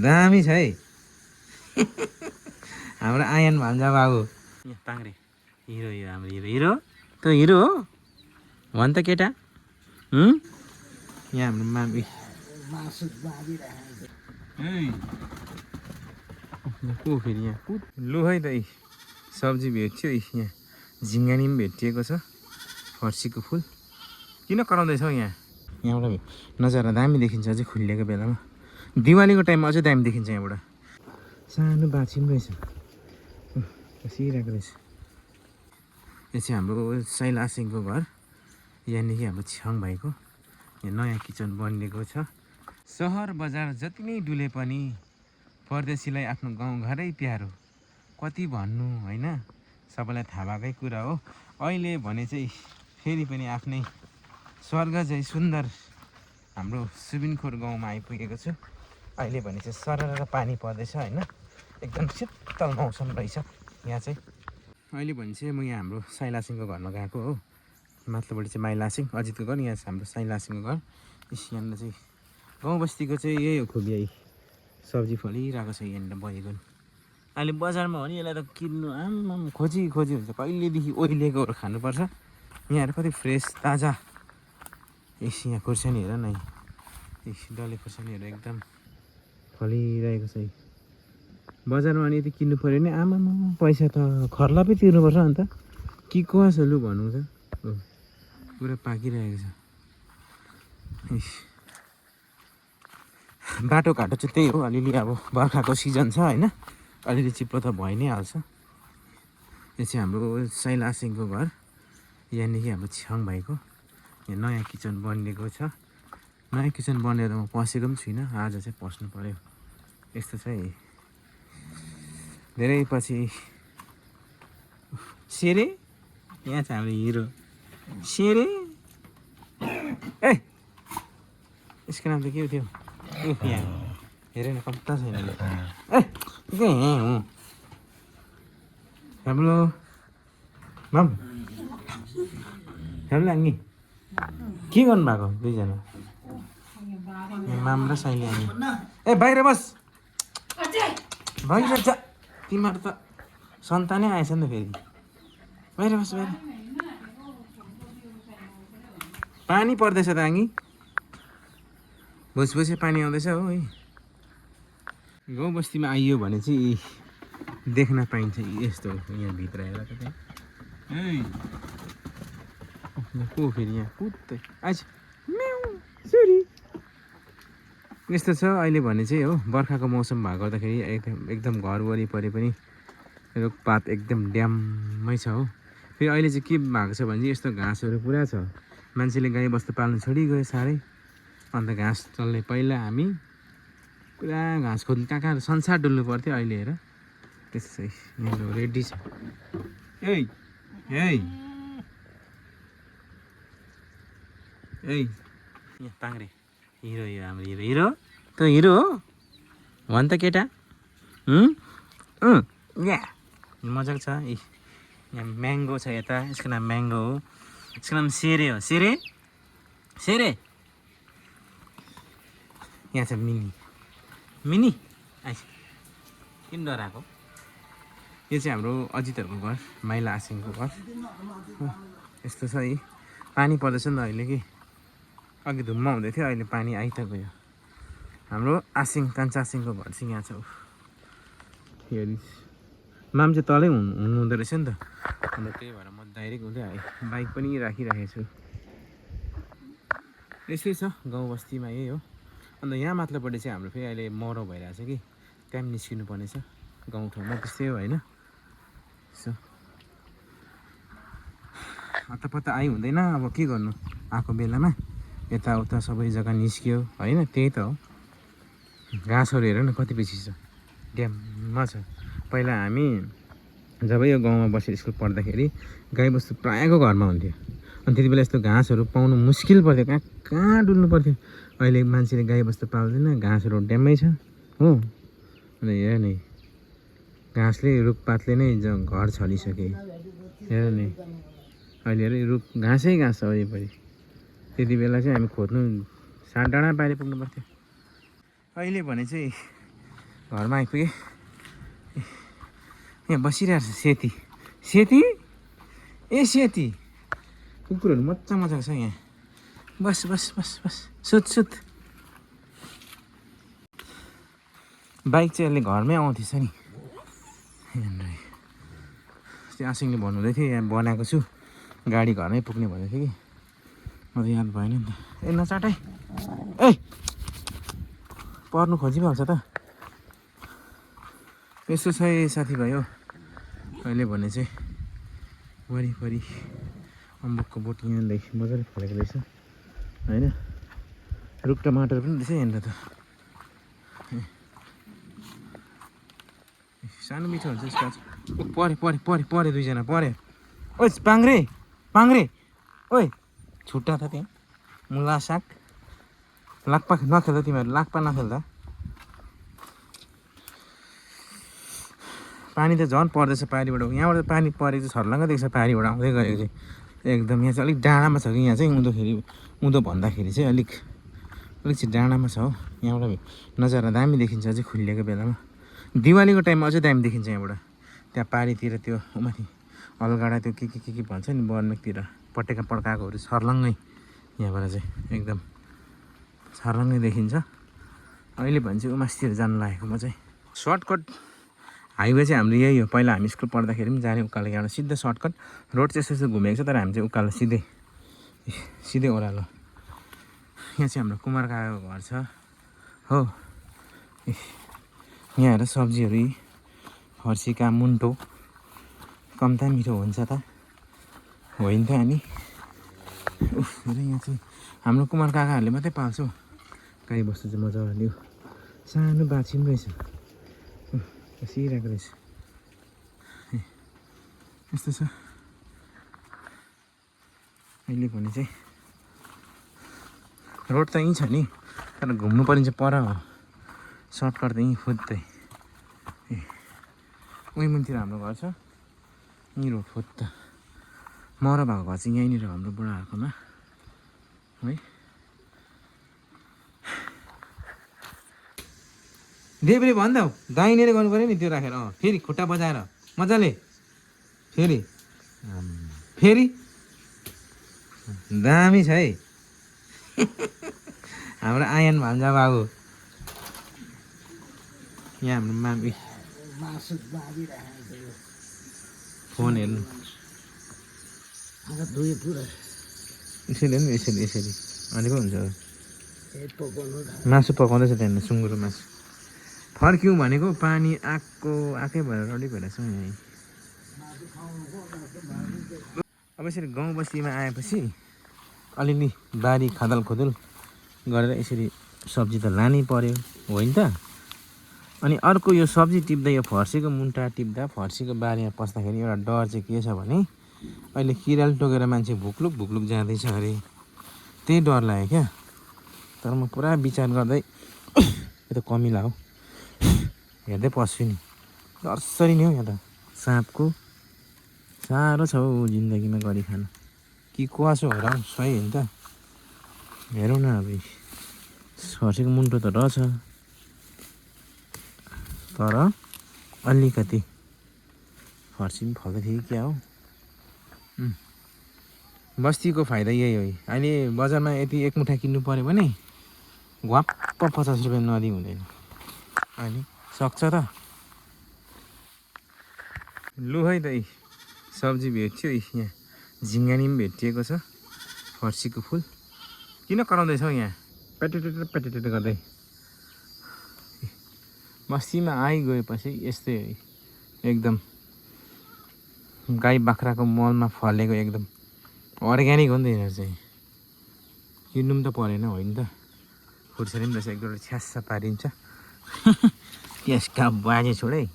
दामी छ है हाम्रो आयन भन्छ बाबु ताङ्रे हिरो हिरो हाम्रो हिरो हिरो त हिरो हो भन् त केटा यहाँ हाम्रो मामी को फेरि यहाँ लु है त सब्जी भेट्यो यहाँ झिङ्गानी पनि भेटिएको छ फर्सीको फुल किन कराउँदैछौ यहाँबाट नजारा दामी देखिन्छ अझै खुलिएको बेलामा दिवालीको टाइममा अझै दामी देखिन्छ यहाँबाट सानो बाछी पनि रहेछ बसिरहेको रहेछ यो चाहिँ हाम्रो साइला सिंहको घर यहाँदेखि हाम्रो छ्याङ भाइको यहाँ नयाँ किचन बनिएको छ सहर बजार जति नै डुले पनि परदेशीलाई आफ्नो गाउँघरै प्यारो कति भन्नु होइन सबैलाई थाहा भएकै कुरा हो अहिले भने चाहिँ फेरि पनि आफ्नै स्वर्ग चाहिँ सुन्दर हाम्रो सुबिनखोर गाउँमा आइपुगेको छु अहिले भने चाहिँ सरर पानी पर्दैछ होइन एकदम शीतल मौसम रहेछ यहाँ चाहिँ अहिले भने चाहिँ म यहाँ हाम्रो साइला सिंहको घरमा गएको हो माथिल्लोपट्टि चाहिँ माइला सिंह अजितको घर यहाँ हाम्रो साइला सिंहको घर यहाँनिर चाहिँ गाउँ बस्तीको चाहिँ यही हो खुबी सब्जी फलिरहेको छ यहाँनिर बगेको अहिले बजारमा हो नि यसलाई त किन्नु आम्माम खोजी हुन्छ कहिलेदेखि ओइलेकोहरू खानुपर्छ यहाँहरू कति फ्रेस ताजा यहाँ खुर्सानी हेर न डल्ले खुर्सानीहरू एकदम फलिरहेको छ बजारमा अनि यति किन्नु पऱ्यो भने आमामा पैसा त खर्लापै तिर्नुपर्छ अन्त कि कसो लु भन्नु छ पुरा पाकिरहेको छ बाटोघाटो चाहिँ त्यही हो अलिअलि अब बर्खाको सिजन छ होइन अलिअलि चिप्लो त भइ नै हाल्छ यो चाहिँ हाम्रो साइला सिंहको घर यहाँदेखि हाम्रो छ्याङ भाइको यहाँ नयाँ किचन बनिएको छ नयाँ किचन बनेर म पसेको पनि छुइनँ आज चाहिँ पस्नु पऱ्यो यस्तो चाहिँ धेरै पछि सेरे यहाँ छ हाम्रो हिरो सेरे ए यसको नाम त के थियो यहाँ हेरेन कम्ता छैन ए के हो हाम्रो माम हाम्रो आङ्गी के गर्नु भएको दुईजना माम र साइली आङ्गी ए बाहिर बस बाहिर जा तिमीहरू त सन्तानै आएछ नि त फेरि बाहिर बस बाहिर पानी पर्दैछ त आङ्गी भोसभोसे पानी आउँदैछ हो है गाउँ बस्तीमा आइयो भने चाहिँ देख्न पाइन्छ यस्तो यहाँ भित्र हेर त को फेरि यहाँ कुद्दै आइज यस्तो छ अहिले भने चाहिँ हो बर्खाको मौसम भएको गर्दाखेरि एकदम घर वरिपरि पनि रुखपात एकदम ड्याममै छ हो फेरि अहिले चाहिँ के भएको छ भने चाहिँ यस्तो घाँसहरू पुरा छ मान्छेले गाई बस्तु पाल्नु छोडिगयो साह्रै अन्त घाँस चल्ने पहिला हामी पुरा घाँस खोज्नु कहाँ संसार डुल्नु पर्थ्यो अहिले हेर त्यसै यहाँ रेडी छ ए यहाँ ताङ्रे हिरो हिरो हाम्रो हिरो हिरो त हिरो हो भन् त केटा यहाँ मजाको छ यहाँ म्याङ्गो छ यता यसको नाम म्याङ्गो हो यसको नाम सेरे हो सेरे सेरे यहाँ छ मिनी आइस किन डराएको यो चाहिँ हाम्रो अजितहरूको घर माइला आसिङको घर यस्तो छ है पानी पर्दैछ नि त अहिले कि अघि धुम्म हुँदै थियो अहिले पानी आइ त गयो हाम्रो आसिङ कान्छा आसिङको घर चाहिँ यहाँ छ हेरि माम चाहिँ तलै हुनुहुँदो रहेछ नि त अन्त त्यही भएर म डाइरेक्ट हुँदै आएँ बाइक पनि राखिराखेको छु यस्तै छ गाउँ बस्तीमा यही हो अन्त यहाँ माथिल्लोपट्टि चाहिँ हाम्रो फेरि अहिले मरौ भइरहेको छ कि त्यहाँ पनि निस्किनु पर्ने छ गाउँठाउँमा त्यस्तै हो होइन यसो हत्तापत्ता आइ हुँदैन अब के गर्नु आएको बेलामा यताउता सबै जग्गा निस्कियो होइन त्यही त हो घाँसहरू हेर न कति बेसी छ ड्याममा छ पहिला हामी जब यो गाउँमा बसेर स्कुल पढ्दाखेरि गाईबस्तु प्रायःको घरमा हुन्थ्यो अनि त्यति बेला यस्तो घाँसहरू पाउनु मुस्किल पर्थ्यो कहाँ कहाँ डुल्नु पर्थ्यो अहिले मान्छेले गाईबस्तु पाल्दैन घाँसहरू ड्याममै छ हो अनि हेर नि घाँसले रुखपातले नै घर छलिसके हेर नि अहिले हेर रुख घाँसै घाँस छ वरिपरि त्यति बेला चाहिँ हामी खोज्नु 7 डाँडा बाहिर पुग्नु पर्थ्यो अहिले भने चाहिँ घरमा आइपुगेँ। यहाँ बसिरहेको छ सेती। सेती ए सेती कुकुरहरू मजा मजाको छ यहाँ। बस बस बस बस सुत सुत। बाइक चाहिँ अहिले घरमै आउँथेछ नि। त्यो आसिङले भन्नुहुँदै थियो यहाँ बनाएको छु गाडी घरमै पुग्ने भनेको थियो कि म त याद भएन नि त। ए नचाटाइ ए पर्नु खोजिहाल्छ त। यस्तो छ है साथीभाइ हो अहिले भने चाहिँ वरिपरि अम्बकको बोट यहाँदेखि मजाले फलेको रहेछ होइन। रुख टमाटर पनि रहेछ यहाँनिर त। सानो मिठो हुन्छ यसको। परे परे परे परे दुईजना परे। ओइ पाङ्रे पाङ्रे ओइ छुट्टा त त्यहाँ मुला साग। लाक्पा नखेल तिमीहरू लाक्पा नखेल्दा। पानी त झन् पर्दैछ पारिबाट। यहाँबाट पानी परेको चाहिँ छर्लङ्ग देख्छ पारिबाट आउँदै गरेको चाहिँ एकदम। यहाँ चाहिँ अलिक डाँडामा छ कि यहाँ चाहिँ उँधो भन्दाखेरि चाहिँ अलिक चाहिँ डाँडामा छ हो। यहाँबाट नजारा दामी देखिन्छ अझै खुलिएको बेलामा। दिवालीको टाइममा अझै दामी देखिन्छ यहाँबाट। त्यहाँ पारितिर त्यो माथि अलगडा त्यो के भन्छ नि बर्मेकतिर पटेका पड्काएकोहरू छर्लङ्गै यहाँबाट चाहिँ एकदम छर्लङ्गै देखिन्छ। अहिले भने चाहिँ उमासतिर जानु लागेको म चाहिँ। सर्टकट हाइवे चाहिँ हाम्रो यही हो। पहिला हामी स्कुल पढ्दाखेरि पनि जाने उकालो यहाँबाट सिधै सर्टकट रोड चाहिँ यस्तो घुमेको छ तर हामी चाहिँ उकालो सिधै ओह्रालो। यहाँ चाहिँ हाम्रो कुमार काकाको घर छ हो। यहाँ हेर सब्जीहरू फर्सीका मुन्टो कम्ता मिठो हुन्छ त होइन त अनि। यहाँ चाहिँ हाम्रो कुमार काकाहरूले मात्रै पाल्छ गाई बस्तु चाहिँ मजाले। सानो बाछी पनि रहेछ बसिरहेको रहेछ। यस्तो छ अहिले भने चाहिँ। रोड त यहीँ छ नि तर घुम्नु परिन्छ पर हो। सर्टकट त यहीँ फुत्तै ए उही मुनितिर हाम्रो घर छ। यहीँ रोड फुत्त मर भएको घर चाहिँ यहीँनिर हाम्रो बुढाहरूकोमा है। देब्रे भन्दा दाहिनेले गर्नु पऱ्यो नि त्यो राखेर। फेरि खुट्टा बजाएर मजाले फेरि फेरि दामी छ है हाम्रो आयन भान्जा बाबु। यहाँ हाम्रो मामी फोन हेर्नु यसरी हेर्नु यसरी अनि पो हुन्छ। मासु पकाउँदैछ त्यहाँनिर सुँगुरको मासु। फर्क्यौँ भनेको पानी आएकै भएर रेडी भएर छ यहीँ। अब यसरी गाउँ बस्तीमा आएपछि अलिअलि बारी खादल खुदुल गरेर यसरी सब्जी त लानै पर्यो होइन त। अनि अर्को यो सब्जी टिप्दा यो फर्सीको मुन्टा टिप्दा फर्सीको बारीमा पस्दाखेरि एउटा डर चाहिँ के छ भने अहिले किराले टोकेर मान्छे भुक्लुक जाँदैछ अरे त्यही डर लाग्यो क्या। तर म पुरा विचार गर्दै यो त कमिला हो हेर्दै पस्छु नि। डरसरी नि हौ यहाँ त साँपको साह्रो छ हौ जिन्दगीमा गरी खान। कि कुवासो हो र सही होइन त। हेरौँ न अब फर्सीको मुन्टो त रहेछ तर अलिकति फर्सी पनि फल्दै थियो क्या हो। बस्तीको फाइदा यही हो। अहिले बजारमा यति एक मुठा किन्नु पऱ्यो भने घ्वाप्प 50 रुपियाँ नदिई हुँदैन। अनि सक्छ त लु है त सब्जी भेट्यो यहाँ। झिङ्गानी पनि भेटिएको छ। फर्सीको फुल किन कराउँदैछौ यहाँ पेटेटेट गर्दै। बस्तीमा आइगएपछि यस्तै एकदम गाई बाख्राको मलमा फलेको एकदम अर्ग्यानिक हो नि त यिनीहरू चाहिँ। किन्नु पनि त परेन होइन त। खुर्सानी पनि रहेछ एक दुईवटा छ्यास्स पारिन्छ त्यसका बाजे छोडै।